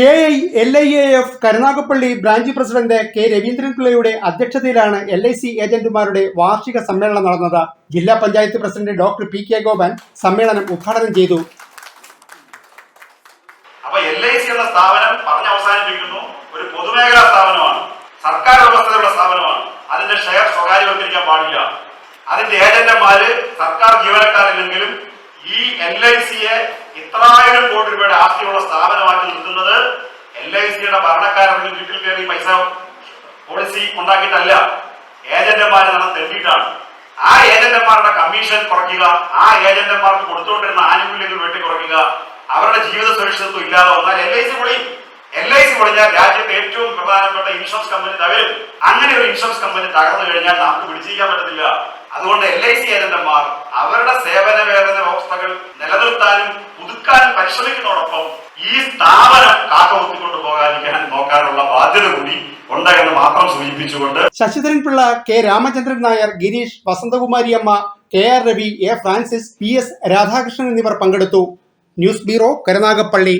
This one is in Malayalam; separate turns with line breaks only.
AILIAF Karunagappally branch president K രവീന്ദ്രൻപിള്ളയുടെ അധ്യക്ഷതയിലാണ് LIC ഏജന്റുമാരുടെ വാർഷിക സമ്മേളനം നടന്നത്. ജില്ലാ panchayat president doctor PK Gopan സമ്മേളനം ഉദ്ഘാടനം ചെയ്തു.
LIC എന്ന സ്ഥാപനം പറഞ്ഞ് അവസാനിപ്പിക്കുന്നു. ഒരു പൊതുമേഖലാ സ്ഥാപനമാണ്, സർക്കാർ വ്യവസ്ഥയുള്ള സ്ഥാപനമാണ്. അതിന്റെ ഷെയർ സ്വകാര്യവൽക്കരിക്കാൻ പാടില്ല. അതിന്റെ ഏജന്റുമാര് സർക്കാർ ജീവനക്കാരില്ലെങ്കിലും ഈ LICയെ ഇത്രായിരം കോടി രൂപയുടെ ആസ്തിയുള്ള സ്ഥാപനമാക്കി നിർത്തുന്നത് LICയുടെ ഭരണക്കാരുടെ വീട്ടിൽ കയറി പൈസ പോളിസി ഉണ്ടാക്കിയിട്ടല്ല, ഏജന്റുമാരെ നടന്ന് തെണ്ടിയിട്ടാണ്. ആ ഏജന്റുമാരുടെ കമ്മീഷൻ കുറയ്ക്കുക, ആ ഏജന്റുമാർക്ക് കൊടുത്തുകൊണ്ടിരുന്ന ആനുകൂല്യങ്ങൾ വെട്ടിക്കുറയ്ക്കുക, അവരുടെ ജീവിത സുരക്ഷിതത്വം ഇല്ലാതെ വന്നാൽ LIC പൊളിയും. LIC പൊളിഞ്ഞാൽ രാജ്യത്തെ ഏറ്റവും പ്രധാനപ്പെട്ട ഇൻഷുറൻസ് കമ്പനി തകരും. അങ്ങനെ ഒരു ഇൻഷുറൻസ് കമ്പനി തകർന്നു കഴിഞ്ഞാൽ നമുക്ക് പിടിച്ചിരിക്കാൻ പറ്റത്തില്ല. അതുകൊണ്ട് LIC ഏജന്റുമാർ അവരുടെ സേവന വേതന വ്യവസ്ഥകൾ നിലനിർത്താനും പുതുക്കാനും പരിശ്രമിക്കുന്നതോടൊപ്പം ഈ സ്ഥാപനം കാക്കവത്തിക്കൊണ്ട് പോകാതിരിക്കാൻ നോക്കാനുള്ള ബാധ്യത കൂടി ഉണ്ട് എന്ന് മാത്രം സൂചിപ്പിച്ചുകൊണ്ട്
Sasidharan Pillai, K Ramachandran Nair, Girish, Vasanthakumariamma, KR Ravi, A Francis, PS Radhakrishnan എന്നിവർ പങ്കെടുത്തു. News bureau, Karunagappally.